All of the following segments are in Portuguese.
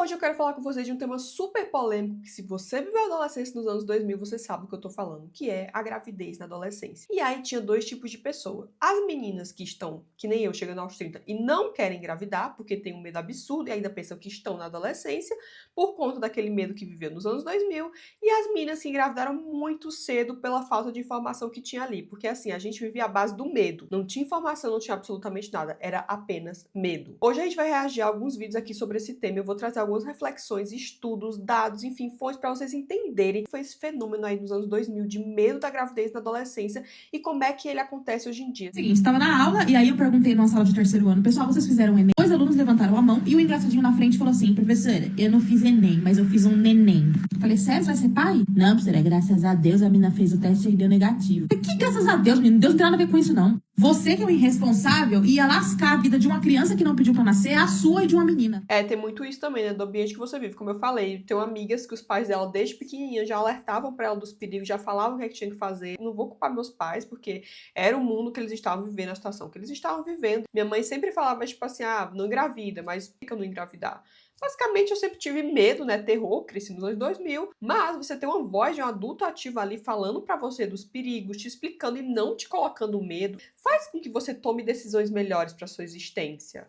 Hoje eu quero falar com vocês de um tema super polêmico, que se você viveu a adolescência nos anos 2000, você sabe do que eu tô falando, que é a gravidez na adolescência. E aí tinha dois tipos de pessoa. As meninas que estão, que nem eu, chegando aos 30 e não querem engravidar, porque tem um medo absurdo e ainda pensam que estão na adolescência, por conta daquele medo que viveu nos anos 2000, e as meninas que engravidaram muito cedo pela falta de informação que tinha ali. Porque assim, a gente vivia à base do medo. Não tinha informação, não tinha absolutamente nada, era apenas medo. Hoje a gente vai reagir a alguns vídeos aqui sobre esse tema, eu vou trazer algumas reflexões, estudos, dados, enfim, fontes para vocês entenderem o que foi esse fenômeno aí nos anos 2000 de medo da gravidez na adolescência e como é que ele acontece hoje em dia. Seguinte, estava na aula e aí eu perguntei numa sala de terceiro ano, pessoal, vocês fizeram Enem? Dois alunos levantaram a mão e o engraçadinho na frente falou assim, professora, eu não fiz Enem, mas eu fiz um neném. Eu falei, sério, você vai ser pai? Não, professora, graças a Deus a menina fez o teste e deu negativo. Que graças a Deus, menino? Deus não tem nada a ver com isso, não. Você que é o irresponsável ia lascar a vida de uma criança que não pediu pra nascer, a sua e de uma menina. Tem muito isso também, né, do ambiente que você vive. Como eu falei, tenho amigas que os pais dela, desde pequenininha, já alertavam pra ela dos perigos, já falavam o que é que tinha que fazer. Não vou culpar meus pais, porque era o mundo que eles estavam vivendo, a situação que eles estavam vivendo. Minha mãe sempre falava, tipo assim, não engravida, mas por que eu não engravidar? Basicamente, eu sempre tive medo, né, terror, cresci nos anos 2000, mas você ter uma voz de um adulto ativo ali falando pra você dos perigos, te explicando e não te colocando medo, faz com que você tome decisões melhores pra sua existência.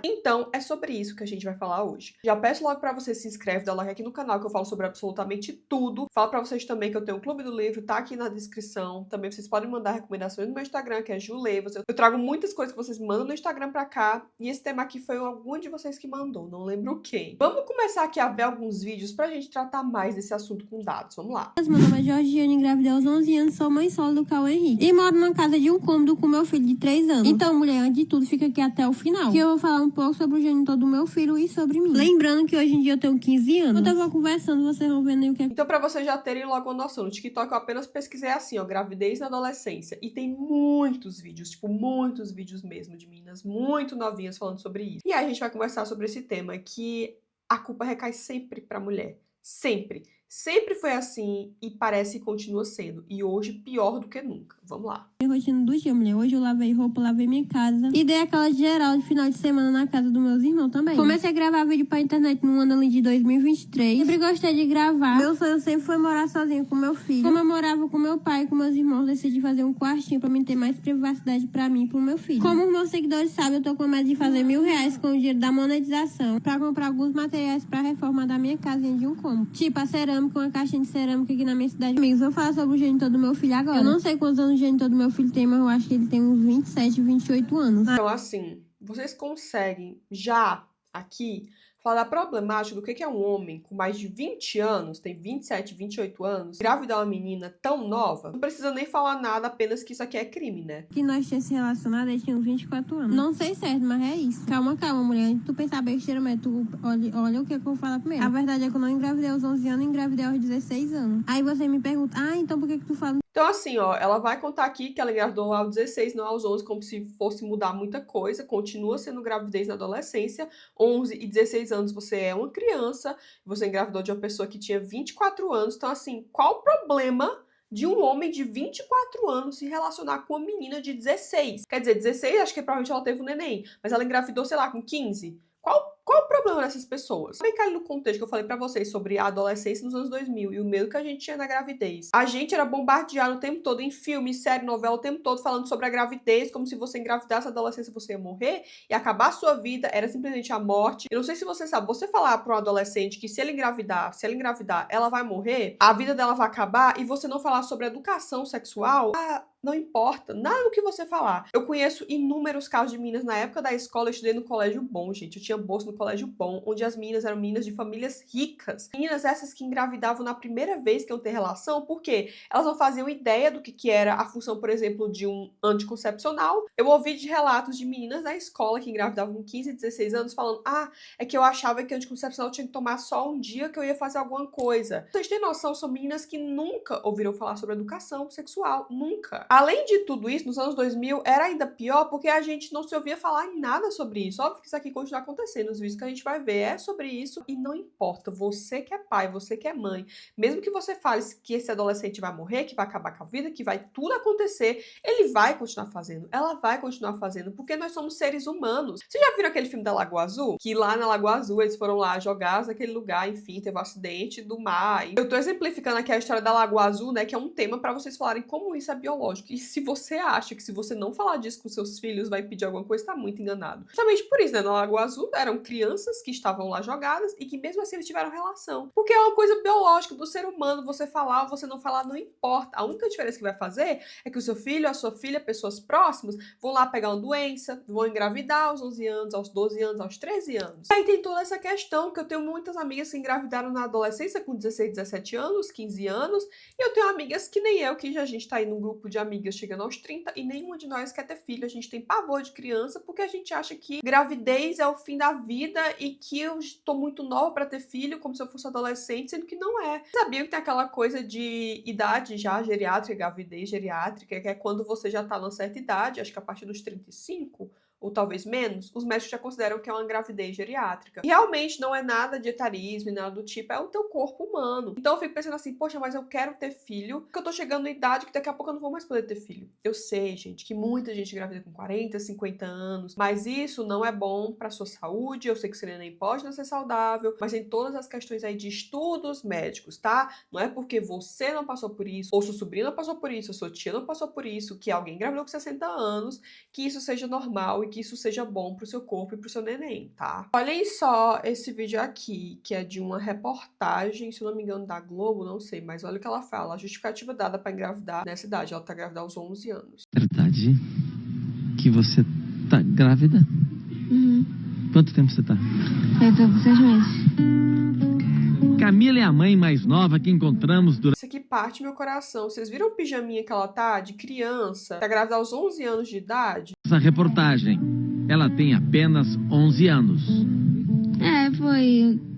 Então, é sobre isso que a gente vai falar hoje. Já peço logo pra você se inscreve, dá like aqui no canal que eu falo sobre absolutamente tudo. Falo pra vocês também que eu tenho um clube do livro, tá aqui na descrição. Também vocês podem mandar recomendações no meu Instagram, que é Julevas. Eu trago muitas coisas que vocês mandam no Instagram pra cá. E esse tema aqui foi algum de vocês que mandou, não lembro quem. Vamos começar aqui a ver alguns vídeos pra gente tratar mais desse assunto com dados. Vamos lá. Meu nome é Georgiane, engravidei aos 11 anos, sou mãe solo do Cauê Henrique. E moro numa casa de um cômodo com meu filho de 3 anos. Então, mulher, antes de tudo, fica aqui até o final, que eu vou falar um pouco sobre o genitor do meu filho e sobre mim. Lembrando que hoje em dia eu tenho 15 anos. Enquanto eu vou conversando, vocês vão vendo aí o que é. Então, pra vocês já terem logo uma noção, no TikTok eu apenas pesquisei assim, ó, gravidez na adolescência. E tem muitos vídeos, tipo, muitos vídeos mesmo de meninas muito novinhas falando sobre isso. E aí a gente vai conversar sobre esse tema, que a culpa recai sempre pra mulher. Sempre. Sempre foi assim e parece que continua sendo. E hoje pior do que nunca. Vamos lá. Rotina do dia, mulher. Hoje eu lavei roupa, lavei minha casa. E dei aquela geral de final de semana na casa dos meus irmãos também. Comecei a gravar vídeo pra internet no ano ali de 2023. Sempre gostei de gravar. Meu sonho sempre foi morar sozinha com meu filho. Como eu morava com meu pai e com meus irmãos, decidi fazer um quartinho pra mim ter mais privacidade pra mim e pro meu filho. Como os meus seguidores sabem, eu tô com a meta de fazer R$1.000 com o dinheiro da monetização pra comprar alguns materiais pra reforma da minha casinha de um cômodo. Tipo a cerâmica, uma caixinha de cerâmica aqui na minha cidade. Amigos, vou falar sobre o genitor do meu filho agora. Eu não sei quantos anos o genitor do meu filho tem, mas eu acho que ele tem uns 27, 28 anos. Então, assim, vocês conseguem já aqui falar da problemática do que é um homem com mais de 20 anos, tem 27, 28 anos, engravidar uma menina tão nova? Não precisa nem falar nada, apenas que isso aqui é crime, né? Que nós tínhamos se relacionado, ele tinha uns 24 anos. Não sei certo, mas é isso. Calma, mulher. Antes de tu pensar besteira, mas tu olha o que eu vou falar primeiro. A verdade é que eu não engravidei aos 11 anos, engravidei aos 16 anos. Aí você me pergunta, então por que tu fala? Então, assim, ó, ela vai contar aqui que ela engravidou aos 16, não aos 11, como se fosse mudar muita coisa. Continua sendo gravidez na adolescência. 11 e 16 anos você é uma criança. Você engravidou de uma pessoa que tinha 24 anos. Então, assim, qual o problema de um homem de 24 anos se relacionar com uma menina de 16? Quer dizer, 16, acho que provavelmente ela teve um neném. Mas ela engravidou, sei lá, com 15. Qual o problema dessas pessoas? Bem que ali no contexto que eu falei pra vocês sobre a adolescência nos anos 2000 e o medo que a gente tinha na gravidez. A gente era bombardeado o tempo todo em filme, série, novela, o tempo todo falando sobre a gravidez, como se você engravidasse na adolescência você ia morrer e acabar a sua vida, era simplesmente a morte. Eu não sei se você sabe, você falar pra um adolescente que se ela engravidar, ela vai morrer, a vida dela vai acabar, e você não falar sobre educação sexual, não importa, nada do que você falar. Eu conheço inúmeros casos de meninas na época da escola, eu estudei no colégio bom, gente. Eu tinha bolsa no colégio bom, onde as meninas eram meninas de famílias ricas. Meninas essas que engravidavam na primeira vez que iam ter relação, porque elas não faziam ideia do que era a função, por exemplo, de um anticoncepcional. Eu ouvi de relatos de meninas na escola que engravidavam com 15, 16 anos, falando, é que eu achava que anticoncepcional tinha que tomar só um dia que eu ia fazer alguma coisa. Vocês têm noção, são meninas que nunca ouviram falar sobre educação sexual, nunca. Além de tudo isso, nos anos 2000 era ainda pior porque a gente não se ouvia falar em nada sobre isso. Óbvio que isso aqui continua acontecendo, os vídeos que a gente vai ver é sobre isso e não importa, você que é pai, você que é mãe, mesmo que você fale que esse adolescente vai morrer, que vai acabar com a vida, que vai tudo acontecer, ele vai continuar fazendo, ela vai continuar fazendo, porque nós somos seres humanos. Vocês já viram aquele filme da Lagoa Azul? Que lá na Lagoa Azul eles foram lá jogados naquele lugar, enfim, teve um acidente do mar. Eu tô exemplificando aqui a história da Lagoa Azul, né, que é um tema pra vocês falarem como isso é biológico. E se você acha que se você não falar disso com seus filhos vai impedir alguma coisa, tá muito enganado. Justamente por isso, né, na Lagoa Azul eram crianças que estavam lá jogadas e que mesmo assim eles tiveram relação. Porque é uma coisa biológica do ser humano, você falar ou você não falar não importa. A única diferença que vai fazer é que o seu filho, a sua filha, pessoas próximas, vão lá pegar uma doença, vão engravidar aos 11 anos, aos 12 anos, aos 13 anos. Aí tem toda essa questão que eu tenho muitas amigas que engravidaram na adolescência com 16, 17 anos, 15 anos, e eu tenho amigas que nem eu, que a gente tá aí num grupo de amigas chegando aos 30 e nenhuma de nós quer ter filho. A gente tem pavor de criança porque a gente acha que gravidez é o fim da vida e que eu tô muito nova pra ter filho, como se eu fosse adolescente, sendo que não é. Sabiam que tem aquela coisa de idade já geriátrica, gravidez geriátrica, que é quando você já tá numa certa idade, acho que a partir dos 35, ou talvez menos, os médicos já consideram que é uma gravidez geriátrica. E realmente não é nada de etarismo, nada do tipo, é o teu corpo humano. Então eu fico pensando assim, poxa, mas eu quero ter filho, porque eu tô chegando na idade que daqui a pouco eu não vou mais poder ter filho. Eu sei, gente, que muita gente engravida com 40, 50 anos, mas isso não é bom pra sua saúde. Eu sei que você nem pode não ser saudável, mas tem todas as questões aí de estudos médicos, tá? Não é porque você não passou por isso, ou seu sobrinho não passou por isso, ou sua tia não passou por isso, que alguém engravidou com 60 anos, que isso seja normal e que isso seja bom pro seu corpo e pro seu neném, tá? Olhem só esse vídeo aqui, que é de uma reportagem, se eu não me engano, da Globo, não sei, mas olha o que ela fala. A justificativa dada pra engravidar nessa idade, ela tá grávida aos 11 anos. Verdade que você tá grávida? Quanto tempo você tá? Eu tô com 6 meses. Camila é a mãe mais nova que encontramos durante Isso aqui parte meu coração. Vocês viram o pijaminha que ela tá? De criança. Tá grávida aos 11 anos de idade. essa reportagem. Ela tem apenas 11 anos.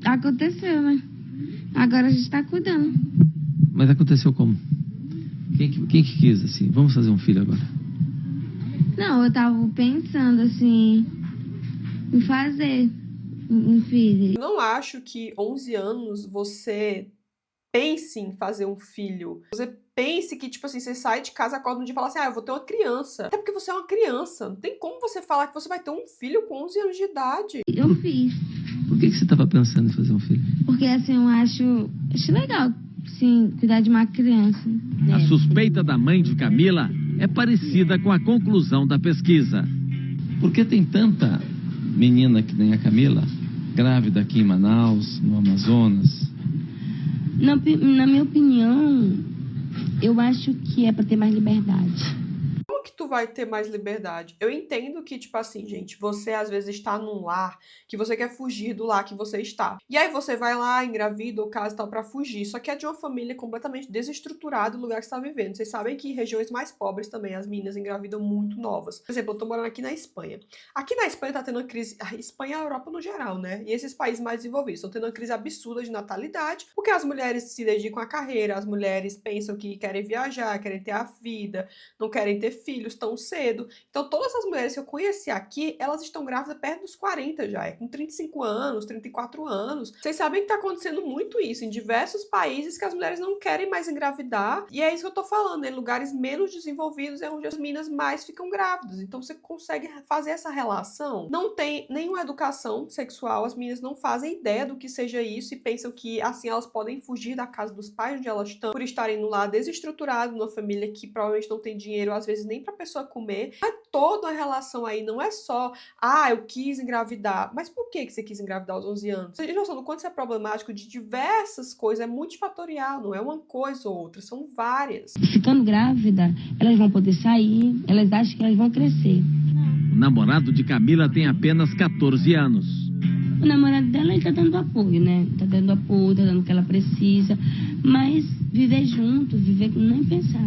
Aconteceu, né? Agora a gente tá cuidando. Mas aconteceu como? Quem que quis assim? Vamos fazer um filho agora? Não, eu tava pensando assim em fazer um filho. Eu não acho que 11 anos você pense em fazer um filho. Você pense que, tipo assim, você sai de casa, acorda um dia e fala assim, eu vou ter uma criança. Até porque você é uma criança. Não tem como você falar que você vai ter um filho com 11 anos de idade. Eu fiz. Por que você estava pensando em fazer um filho? Porque assim, eu acho legal, sim, cuidar de uma criança. A suspeita da mãe de Camila é parecida com a conclusão da pesquisa. Por que tem tanta menina que nem a Camila, grávida aqui em Manaus, no Amazonas? Na minha opinião, eu acho que é pra ter mais liberdade. Como que tu vai ter mais liberdade? Eu entendo que, tipo assim, gente, você às vezes está num lar que você quer fugir do lar que você está. E aí você vai lá, engravida ou casa e tal pra fugir. Só que é de uma família completamente desestruturada do lugar que você tá vivendo. Vocês sabem que em regiões mais pobres também as meninas engravidam muito novas. Por exemplo, eu tô morando aqui na Espanha. Aqui na Espanha tá tendo uma crise... A Espanha e a Europa no geral, né? E esses países mais desenvolvidos estão tendo uma crise absurda de natalidade, porque as mulheres se dedicam à carreira, as mulheres pensam que querem viajar, querem ter a vida, não querem ter filhos tão cedo. Então todas as mulheres que eu conheci aqui, elas estão grávidas perto dos 40 já, com 35 anos, 34 anos. Vocês sabem que tá acontecendo muito isso em diversos países, que as mulheres não querem mais engravidar, e é isso que eu tô falando, em lugares menos desenvolvidos é onde as meninas mais ficam grávidas. Então você consegue fazer essa relação. Não tem nenhuma educação sexual, as meninas não fazem ideia do que seja isso e pensam que assim elas podem fugir da casa dos pais onde elas estão, por estarem no lar desestruturado, numa família que provavelmente não tem dinheiro, às vezes nem pra pessoa comer. É toda a relação aí, não é só, eu quis engravidar. Mas por que você quis engravidar aos 11 anos? Você tem noção do quanto isso é problemático de diversas coisas, é multifatorial, não é uma coisa ou outra, são várias. Ficando grávida, elas vão poder sair, elas acham que elas vão crescer. O namorado de Camila tem apenas 14 anos. O namorado dela, ele tá dando apoio, né? Tá dando apoio, tá dando o que ela precisa. Mas viver junto, viver nem pensar.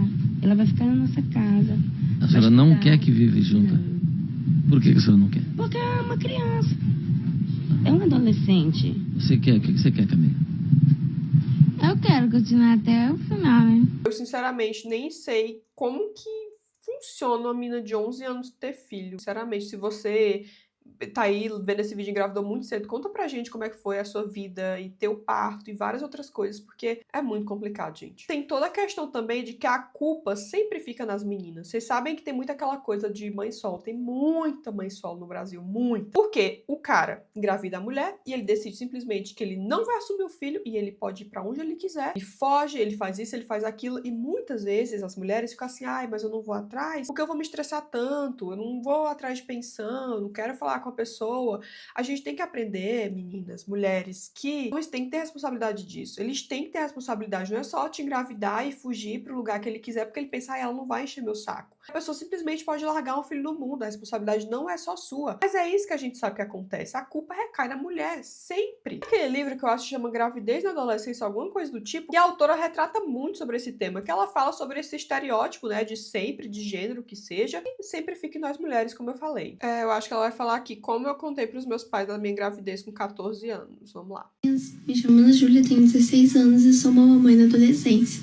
Ela vai ficar na nossa casa. A senhora não quer que vive junto? Não. Por que a senhora não quer? Porque é uma criança. É um adolescente. Você quer? O que você quer, Camila? Eu quero continuar até o final, né? Eu sinceramente nem sei como que funciona uma menina de 11 anos ter filho? Sinceramente, se você tá aí vendo esse vídeo e engravidou muito cedo, conta pra gente como é que foi a sua vida e teu parto e várias outras coisas, porque é muito complicado, gente. Tem toda a questão também de que a culpa sempre fica nas meninas. Vocês sabem que tem muito aquela coisa de mãe solo, tem muita mãe solo no Brasil, muita. Porque o cara engravida a mulher e ele decide simplesmente que ele não vai assumir o filho e ele pode ir pra onde ele quiser, ele foge, ele faz isso, ele faz aquilo, e muitas vezes as mulheres ficam assim, ai, mas eu não vou atrás, porque eu vou me estressar tanto, eu não vou atrás de pensão, eu não quero falar com a pessoa. A gente tem que aprender, meninas, mulheres, que eles têm que ter responsabilidade disso. Eles têm que ter responsabilidade. Não é só te engravidar e fugir pro lugar que ele quiser, porque ele pensa, ah, ela não vai encher meu saco. A pessoa simplesmente pode largar um filho no mundo. A responsabilidade não é só sua. Mas é isso que a gente sabe que acontece. A culpa recai na mulher, sempre. Aquele livro que eu acho que chama Gravidez na Adolescência, alguma coisa do tipo, e a autora retrata muito sobre esse tema, que ela fala sobre esse estereótipo, né, de sempre, de gênero que seja, e sempre fica em nós mulheres, como eu falei. Eu acho que ela vai falar aqui como eu contei pros meus pais da minha gravidez com 14 anos. Vamos lá. Me chamo Ana Júlia, tenho 16 anos e sou uma mamãe na adolescência.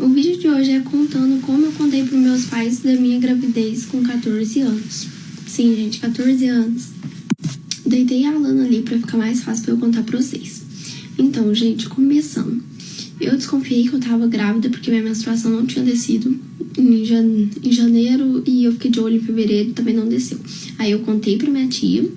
O vídeo de hoje é contando como eu contei pros meus pais da minha gravidez com 14 anos. Sim, gente, 14 anos. Deitei a Alana ali pra ficar mais fácil pra eu contar pra vocês. Então, gente, começando. Eu desconfiei que eu tava grávida porque minha menstruação não tinha descido em janeiro e eu fiquei de olho em fevereiro e também não desceu. Aí eu contei pra minha tia.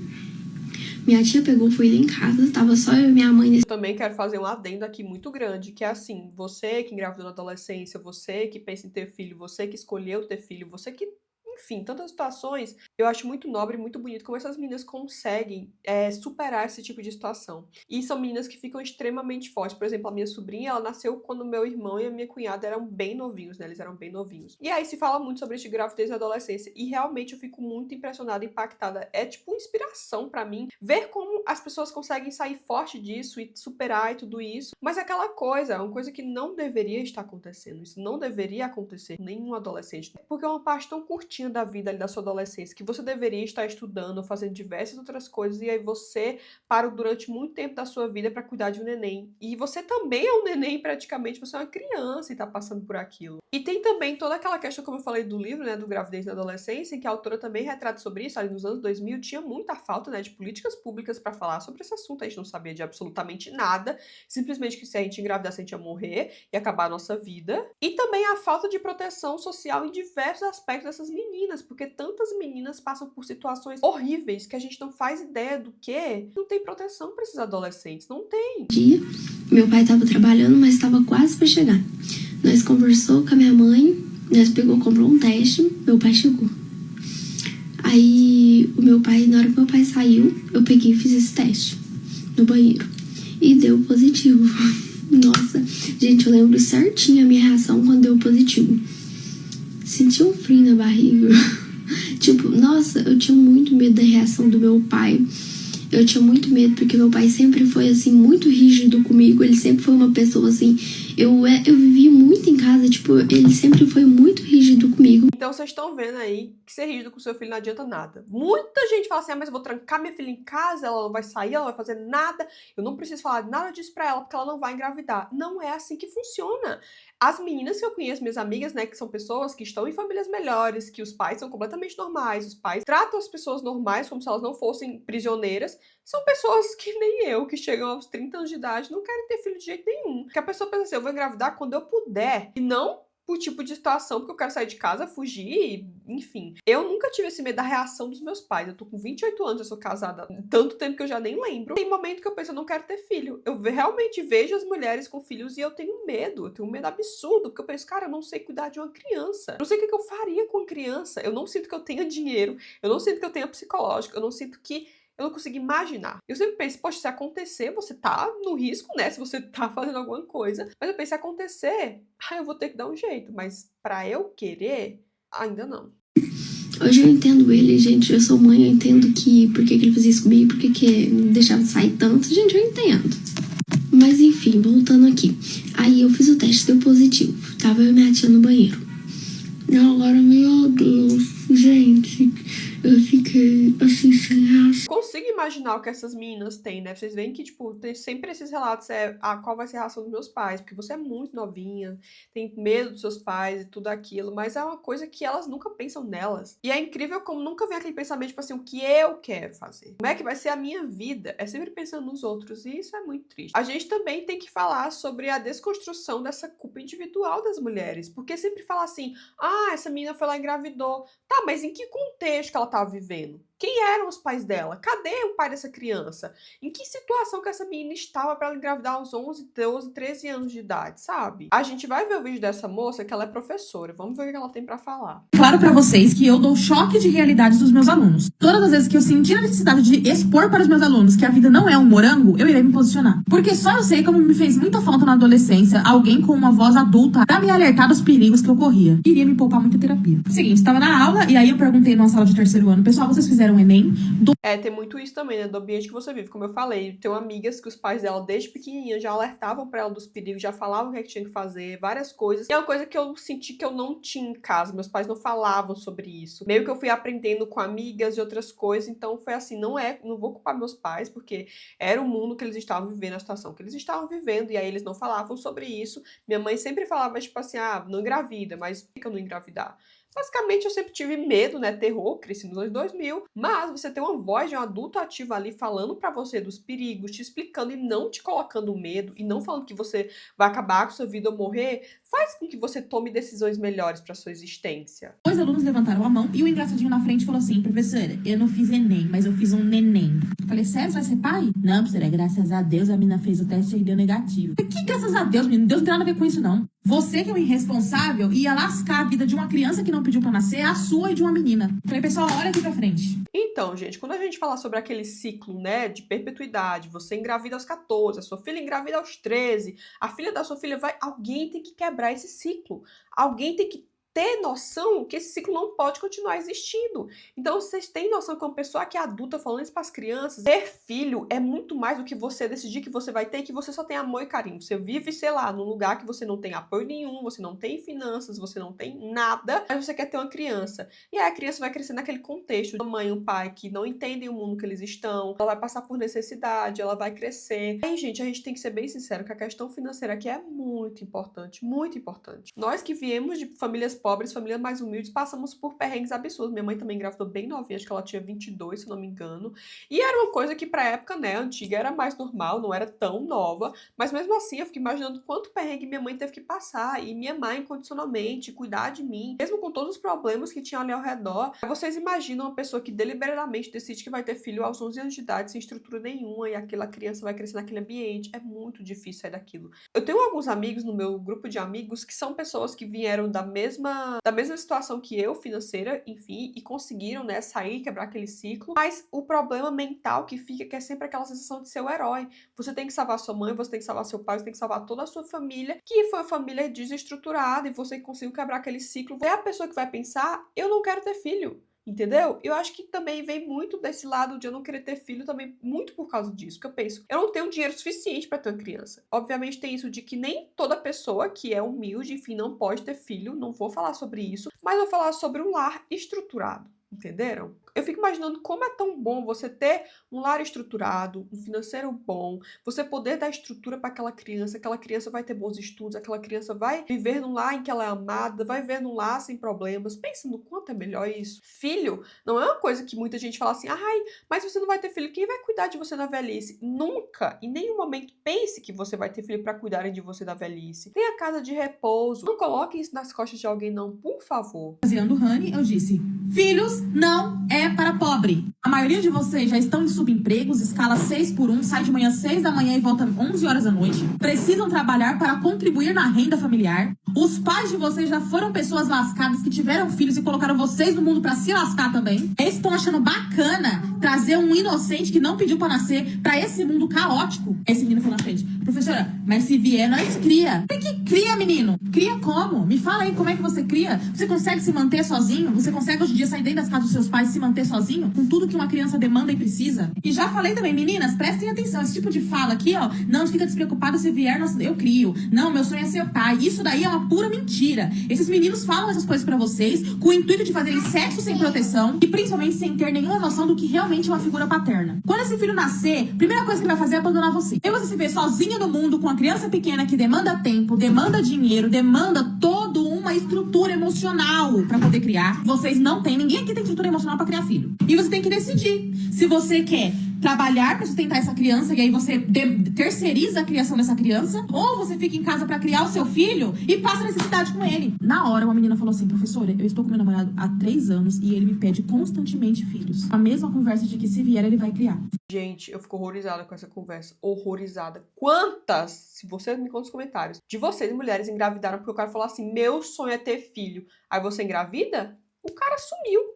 Minha tia pegou, foi lá em casa, tava só eu e minha mãe nesse... Eu também quero fazer um adendo aqui muito grande, que é assim, você que engravidou na adolescência, você que pensa em ter filho, você que escolheu ter filho, você que... Enfim, tantas situações, eu acho muito nobre e muito bonito como essas meninas conseguem superar esse tipo de situação. E são meninas que ficam extremamente fortes. Por exemplo, a minha sobrinha, ela nasceu quando meu irmão e a minha cunhada eram bem novinhos, né? Eles eram bem novinhos. E aí se fala muito sobre isso de gravidez na adolescência. E realmente eu fico muito impressionada, impactada. É tipo inspiração pra mim ver como as pessoas conseguem sair forte disso e superar e tudo isso. Mas é aquela coisa, é uma coisa que não deveria estar acontecendo. Isso não deveria acontecer com nenhum adolescente. Porque é uma parte tão curtinha da vida ali, da sua adolescência, que você deveria estar estudando, fazendo diversas outras coisas, e aí você para durante muito tempo da sua vida para cuidar de um neném. E você também é um neném, praticamente, você é uma criança e tá passando por aquilo. E tem também toda aquela questão, como eu falei do livro, né, do Gravidez na Adolescência, em que a autora também retrata sobre isso. Ali nos anos 2000 tinha muita falta, né, de políticas públicas para falar sobre esse assunto. A gente não sabia de absolutamente nada, simplesmente que se a gente engravidasse a gente ia morrer e acabar a nossa vida. E também a falta de proteção social em diversos aspectos dessas meninas, porque tantas meninas passam por situações horríveis que a gente não faz ideia do que. Não tem proteção para esses adolescentes, não tem. dia. Meu pai tava trabalhando, mas tava quase pra chegar. Nós conversou com a minha mãe, nós comprou um teste, meu pai chegou. Aí o meu pai, na hora que meu pai saiu, eu peguei e fiz esse teste no banheiro e deu positivo. Nossa, gente, eu lembro certinho a minha reação quando deu positivo. Senti um frio na barriga. Tipo, nossa, eu tinha muito medo da reação do meu pai. Eu tinha muito medo porque meu pai sempre foi, assim, muito rígido comigo. Ele sempre foi uma pessoa, assim... Eu vivia muito em casa, tipo, ele sempre foi muito rígido comigo. Então vocês estão vendo aí que ser rígido com seu filho não adianta nada. Muita gente fala assim, ah, mas eu vou trancar minha filha em casa, ela não vai sair, ela não vai fazer nada. Eu não preciso falar nada disso pra ela, porque ela não vai engravidar. Não é assim que funciona. As meninas que eu conheço, minhas amigas, né, que são pessoas que estão em famílias melhores, que os pais são completamente normais, os pais tratam as pessoas normais como se elas não fossem prisioneiras, são pessoas que nem eu, que chegam aos 30 anos de idade, não querem ter filho de jeito nenhum. Porque a pessoa pensa assim, eu vou engravidar quando eu puder, e não por tipo de situação, porque eu quero sair de casa, fugir, enfim. Eu nunca tive esse medo da reação dos meus pais. Eu tô com 28 anos, eu sou casada há tanto tempo que eu já nem lembro. Tem momento que eu penso, eu não quero ter filho. Eu realmente vejo as mulheres com filhos e eu tenho um medo absurdo, porque eu penso, cara, eu não sei cuidar de uma criança. Eu não sei o que eu faria com a criança. Eu não sinto que eu tenha dinheiro, eu não sinto que eu tenha psicológico, eu não sinto que... Eu não consigo imaginar. Eu sempre penso, poxa, se acontecer, você tá no risco, né? Se você tá fazendo alguma coisa. Mas eu penso, se acontecer, eu vou ter que dar um jeito. Mas pra eu querer, ainda não. Hoje eu entendo ele, gente. Eu sou mãe, eu entendo que... Por que ele fazia isso comigo? Por que não deixava de sair tanto? Gente, eu entendo. Mas enfim, voltando aqui. Aí eu fiz o teste, deu positivo. Tava eu e minha tia no banheiro. E agora, meu Deus, gente... Eu fiquei assim, sem reação. Consigo imaginar imaginar o que essas meninas têm, né? Vocês veem que, tipo, tem sempre esses relatos, qual vai ser a reação dos meus pais, porque você é muito novinha, tem medo dos seus pais e tudo aquilo, mas é uma coisa que elas nunca pensam nelas. E é incrível como nunca vem aquele pensamento, tipo assim, o que eu quero fazer? Como é que vai ser a minha vida? É sempre pensando nos outros, e isso é muito triste. A gente também tem que falar sobre a desconstrução dessa culpa individual das mulheres, porque sempre fala assim, essa menina foi lá e engravidou. Tá, mas em que contexto que ela tava vivendo? Quem eram os pais dela? Cadê o pai dessa criança? Em que situação que essa menina estava para ela engravidar aos 11, 12, 13 anos de idade, sabe? A gente vai ver o vídeo dessa moça, que ela é professora. Vamos ver o que ela tem para falar. Claro pra vocês que eu dou choque de realidade dos meus alunos. Todas as vezes que eu sentir a necessidade de expor para os meus alunos que a vida não é um morango, eu irei me posicionar. Porque só eu sei como me fez muita falta na adolescência alguém com uma voz adulta pra me alertar dos perigos que eu corria. Iria me poupar muita terapia. Seguinte, tava na aula e aí eu perguntei numa sala de terceiro ano, pessoal, vocês fizeram Enem? Tem muito isso também, né, do ambiente que você vive. Como eu falei, tenho amigas que os pais dela, desde pequenininha, já alertavam pra ela dos perigos, já falavam o que é que tinha que fazer, várias coisas. E é uma coisa que eu senti que eu não tinha em casa, meus pais não falavam sobre isso. Meio que eu fui aprendendo com amigas e outras coisas, então foi assim, não vou culpar meus pais, porque era o mundo que eles estavam vivendo, a situação que eles estavam vivendo, e aí eles não falavam sobre isso. Minha mãe sempre falava, tipo assim, não engravida, mas por que eu não engravidar? Basicamente, eu sempre tive medo, né, terror, cresci nos anos 2000, mas você ter uma voz de um adulto ativo ali falando pra você dos perigos, te explicando e não te colocando medo, e não falando que você vai acabar com sua vida ou morrer, faz com que você tome decisões melhores pra sua existência. 2 alunos levantaram a mão e o engraçadinho na frente falou assim, professora, eu não fiz Enem, mas eu fiz um neném. Eu falei, sério, você vai ser pai? Não, professora, graças a Deus a menina fez o teste e deu negativo. Que graças a Deus, menino? Deus não tem nada a ver com isso, não. Você que é o irresponsável ia lascar a vida de uma criança que não pediu pra nascer, a sua e de uma menina. Eu falei, pessoal, olha aqui pra frente. Então, gente, quando a gente fala sobre aquele ciclo, né, de perpetuidade, você engravida aos 14, a sua filha engravida aos 13, a filha da sua filha vai... Alguém tem que quebrar esse ciclo. Alguém tem que ter noção que esse ciclo não pode continuar existindo. Então, vocês têm noção que uma pessoa que é adulta falando isso para as crianças, ter filho é muito mais do que você decidir que você vai ter, que você só tem amor e carinho. Você vive, sei lá, num lugar que você não tem apoio nenhum, você não tem finanças, você não tem nada, mas você quer ter uma criança. E aí a criança vai crescer naquele contexto. Uma mãe e um pai que não entendem o mundo que eles estão, ela vai passar por necessidade, ela vai crescer. Aí, gente, a gente tem que ser bem sincero que a questão financeira aqui é muito importante, muito importante. Nós que viemos de famílias pobres, famílias mais humildes, passamos por perrengues absurdos. Minha mãe também engravidou bem novinha, acho que ela tinha 22, se eu não me engano. E era uma coisa que pra época, né, antiga, era mais normal, não era tão nova. Mas mesmo assim, eu fico imaginando quanto perrengue minha mãe teve que passar. E minha mãe, incondicionalmente, cuidar de mim, mesmo com todos os problemas que tinha ali ao redor. Vocês imaginam uma pessoa que deliberadamente decide que vai ter filho aos 11 anos de idade, sem estrutura nenhuma, e aquela criança vai crescer naquele ambiente. É muito difícil sair daquilo. Eu tenho alguns amigos no meu grupo de amigos que são pessoas que vieram da mesma situação que eu, financeira, enfim, e conseguiram, né, sair, quebrar aquele ciclo, mas o problema mental que fica, que é sempre aquela sensação de ser o herói. Você tem que salvar sua mãe, você tem que salvar seu pai, você tem que salvar toda a sua família, que foi uma família desestruturada, e você conseguiu quebrar aquele ciclo. É a pessoa que vai pensar, eu não quero ter filho. Entendeu? Eu acho que também vem muito desse lado de eu não querer ter filho também, muito por causa disso, que eu penso, eu não tenho dinheiro suficiente pra ter uma criança. Obviamente tem isso de que nem toda pessoa que é humilde, enfim, não pode ter filho, não vou falar sobre isso, mas vou falar sobre um lar estruturado. Entenderam? Eu fico imaginando como é tão bom você ter um lar estruturado, um financeiro bom, você poder dar estrutura para aquela criança vai ter bons estudos, aquela criança vai viver num lar em que ela é amada, vai viver num lar sem problemas. Pensa no quanto é melhor isso. Filho não é uma coisa que muita gente fala assim, mas você não vai ter filho, quem vai cuidar de você na velhice? Nunca, em nenhum momento pense que você vai ter filho para cuidarem de você na velhice. Tenha casa de repouso, não coloque isso nas costas de alguém não, por favor. Baseando Rani, eu disse, filhos não é para pobre. A maioria de vocês já estão em subempregos, escala 6x1, sai de manhã 6 da manhã e volta 11 horas da noite. Precisam trabalhar para contribuir na renda familiar. Os pais de vocês já foram pessoas lascadas que tiveram filhos e colocaram vocês no mundo para se lascar também. Eles estão achando bacana trazer um inocente que não pediu para nascer para esse mundo caótico. Esse menino foi na frente. Professora, mas se vier, nós cria. Por que cria, menino? Cria como? Me fala aí como é que você cria. Você consegue se manter sozinho? Você consegue hoje em dia podia sair dentro das casas dos seus pais e se manter sozinho, com tudo que uma criança demanda e precisa? E já falei também, meninas, prestem atenção, esse tipo de fala aqui, ó, não fica despreocupada se vier, eu crio. Não, meu sonho é ser pai. Isso daí é uma pura mentira. Esses meninos falam essas coisas pra vocês com o intuito de fazerem sexo sem proteção e principalmente sem ter nenhuma noção do que realmente é uma figura paterna. Quando esse filho nascer, a primeira coisa que ele vai fazer é abandonar você. E você se vê sozinha no mundo com uma criança pequena que demanda tempo, demanda dinheiro, demanda toda uma estrutura emocional pra poder criar. Vocês não têm, ninguém aqui tem estrutura emocional pra criar filho. E você tem que decidir se você quer trabalhar pra sustentar essa criança e aí você terceiriza a criação dessa criança, ou você fica em casa pra criar o seu filho e passa necessidade com ele. Na hora, uma menina falou assim, professora, eu estou com meu namorado há 3 anos e ele me pede constantemente filhos. A mesma conversa de que se vier, ele vai criar. Gente, eu fico horrorizada com essa conversa. Horrorizada. Quantas, se você me conta nos comentários, de vocês, mulheres, engravidaram porque o cara falou assim, meu sonho é ter filho. Aí você engravida? O cara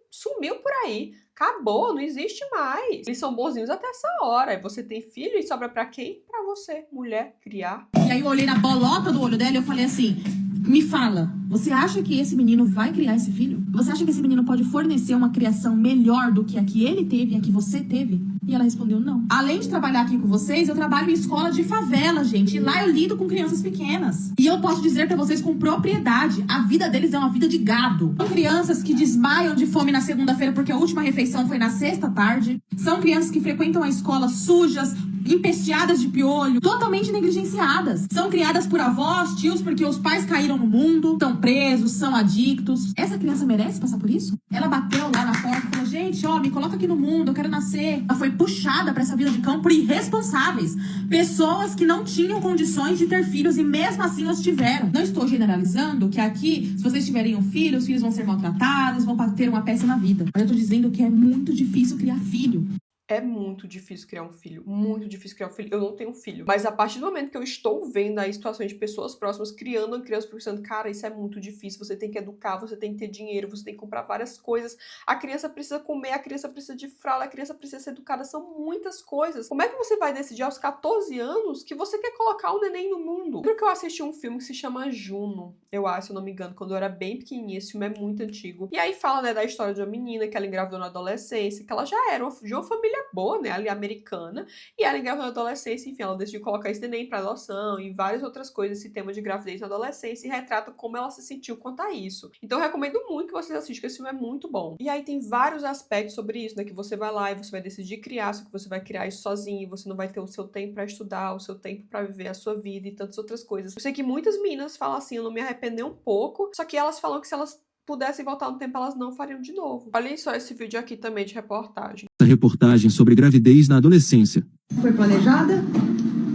sumiu por aí. Acabou, não existe mais. Eles são bonzinhos até essa hora. Aí você tem filho e sobra pra quem? Pra você, mulher, criar. E aí eu olhei na bolota do olho dela e eu falei assim, me fala, você acha que esse menino vai criar esse filho? Você acha que esse menino pode fornecer uma criação melhor do que a que ele teve e a que você teve? E ela respondeu não. Além de trabalhar aqui com vocês, eu trabalho em escola de favela, gente. E lá eu lido com crianças pequenas. E eu posso dizer pra vocês com propriedade, a vida deles é uma vida de gado. São crianças que desmaiam de fome na segunda-feira porque a última refeição foi na sexta tarde. São crianças que frequentam a escola sujas, empesteadas de piolho, totalmente negligenciadas. São criadas por avós, tios, porque os pais caíram no mundo, estão presos, são adictos. Essa criança merece passar por isso? Ela bateu lá na porta e falou, gente, ó, me coloca aqui no mundo, eu quero nascer. Ela foi puxada pra essa vida de cão por irresponsáveis. Pessoas que não tinham condições de ter filhos e mesmo assim os tiveram. Não estou generalizando que aqui, se vocês tiverem um filho, os filhos vão ser maltratados, vão ter uma péssima vida. Mas eu tô dizendo que é muito difícil criar filho. É muito difícil criar um filho, muito difícil criar um filho. Eu não tenho filho, mas a partir do momento que eu estou vendo aí situações de pessoas próximas criando uma criança, pensando, cara, isso é muito difícil, você tem que educar, você tem que ter dinheiro, você tem que comprar várias coisas, a criança precisa comer, a criança precisa de fralda, a criança precisa ser educada, são muitas coisas. Como é que você vai decidir aos 14 anos que você quer colocar um neném no mundo? Lembro que eu assisti um filme que se chama Juno, eu acho, se eu não me engano, quando eu era bem pequenininha, esse filme é muito antigo. E aí fala, né, da história de uma menina que ela engravidou na adolescência, que ela já era de uma família boa, né, ali americana, e ela engravidou na adolescência, enfim, ela decidiu colocar esse neném pra adoção e várias outras coisas, esse tema de gravidez na adolescência, e retrata como ela se sentiu quanto a isso. Então eu recomendo muito que vocês assistam, que esse filme é muito bom. E aí tem vários aspectos sobre isso, né, que você vai lá e você vai decidir criar, só que você vai criar isso sozinho, você não vai ter o seu tempo pra estudar, o seu tempo pra viver a sua vida e tantas outras coisas. Eu sei que muitas meninas falam assim, eu não me arrependo nem um pouco, só que elas falam que se elas pudessem voltar no tempo, elas não fariam de novo. Olhem só esse vídeo aqui também de reportagem. Essa reportagem sobre gravidez na adolescência. Foi planejada?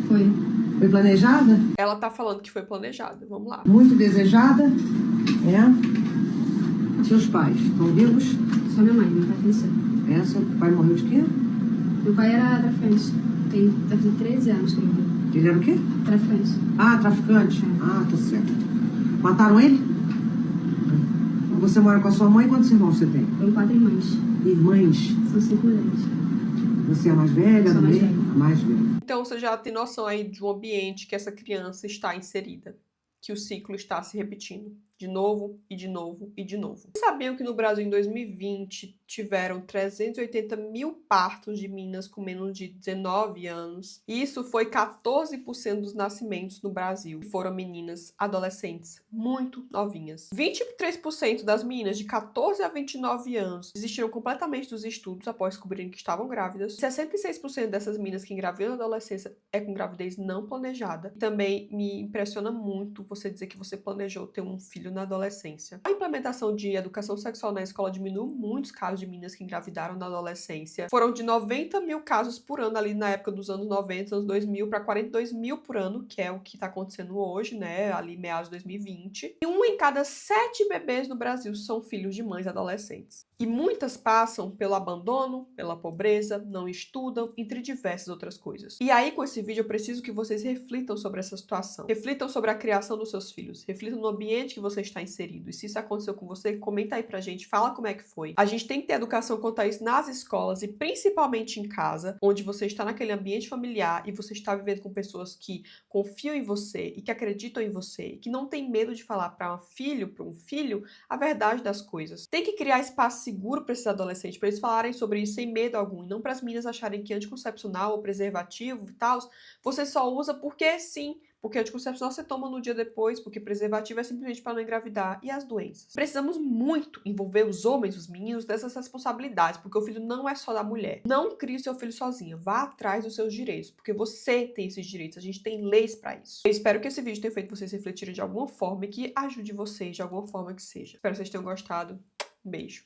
Foi. Foi planejada? Ela tá falando que foi planejada. Vamos lá. Muito desejada? É. Seus pais estão vivos? Só minha mãe, meu pai faleceu. É, seu pai morreu de quê? Meu pai era traficante. Deve ter 13 anos que ele morreu. Ele era o quê? Traficante. Ah, traficante. Ah, tá certo. Mataram ele? Você mora com a sua mãe? Quantos irmãos você tem? Tenho 4 irmãs. Irmãs? São 5 mulheres. Você é a mais velha? Sou a mais do meio? velha. A mais velha. Então você já tem noção aí de um ambiente que essa criança está inserida, que o ciclo está se repetindo de novo e de novo e de novo. Vocês sabiam que no Brasil em 2020 tiveram 380 mil partos de meninas com menos de 19 anos? E isso foi 14% dos nascimentos no Brasil. Foram meninas adolescentes muito novinhas. 23% das meninas de 14 a 29 anos desistiram completamente dos estudos após descobrirem que estavam grávidas. 66% dessas meninas que engravidam na adolescência é com gravidez não planejada. Também me impressiona muito você dizer que você planejou ter um filho na adolescência. A implementação de educação sexual na escola diminuiu muitos casos de meninas que engravidaram na adolescência. Foram de 90 mil casos por ano ali na época dos anos 90, anos 2000, para 42 mil por ano, que é o que está acontecendo hoje, né, ali meados de 2020. E 1 em cada 7 bebês no Brasil são filhos de mães adolescentes. E muitas passam pelo abandono, pela pobreza, não estudam, entre diversas outras coisas. E aí, com esse vídeo, eu preciso que vocês reflitam sobre essa situação. Reflitam sobre a criação dos seus filhos. Reflitam no ambiente que você está inserido. E se isso aconteceu com você, comenta aí pra gente, fala como é que foi. A gente tem que ter educação quanto a isso nas escolas e principalmente em casa, onde você está naquele ambiente familiar e você está vivendo com pessoas que confiam em você e que acreditam em você e que não tem medo de falar para um filho, a verdade das coisas. Tem que criar espaço seguro para esses adolescentes, para eles falarem sobre isso sem medo algum, e não para as meninas acharem que anticoncepcional ou preservativo e tal, você só usa porque sim. Porque anticoncepcional você toma no dia depois, porque preservativo é simplesmente para não engravidar. E as doenças. Precisamos muito envolver os homens, os meninos, dessas responsabilidades, porque o filho não é só da mulher. Não crie o seu filho sozinha. Vá atrás dos seus direitos, porque você tem esses direitos. A gente tem leis para isso. Eu espero que esse vídeo tenha feito vocês refletirem de alguma forma e que ajude vocês de alguma forma que seja. Espero que vocês tenham gostado. Beijo.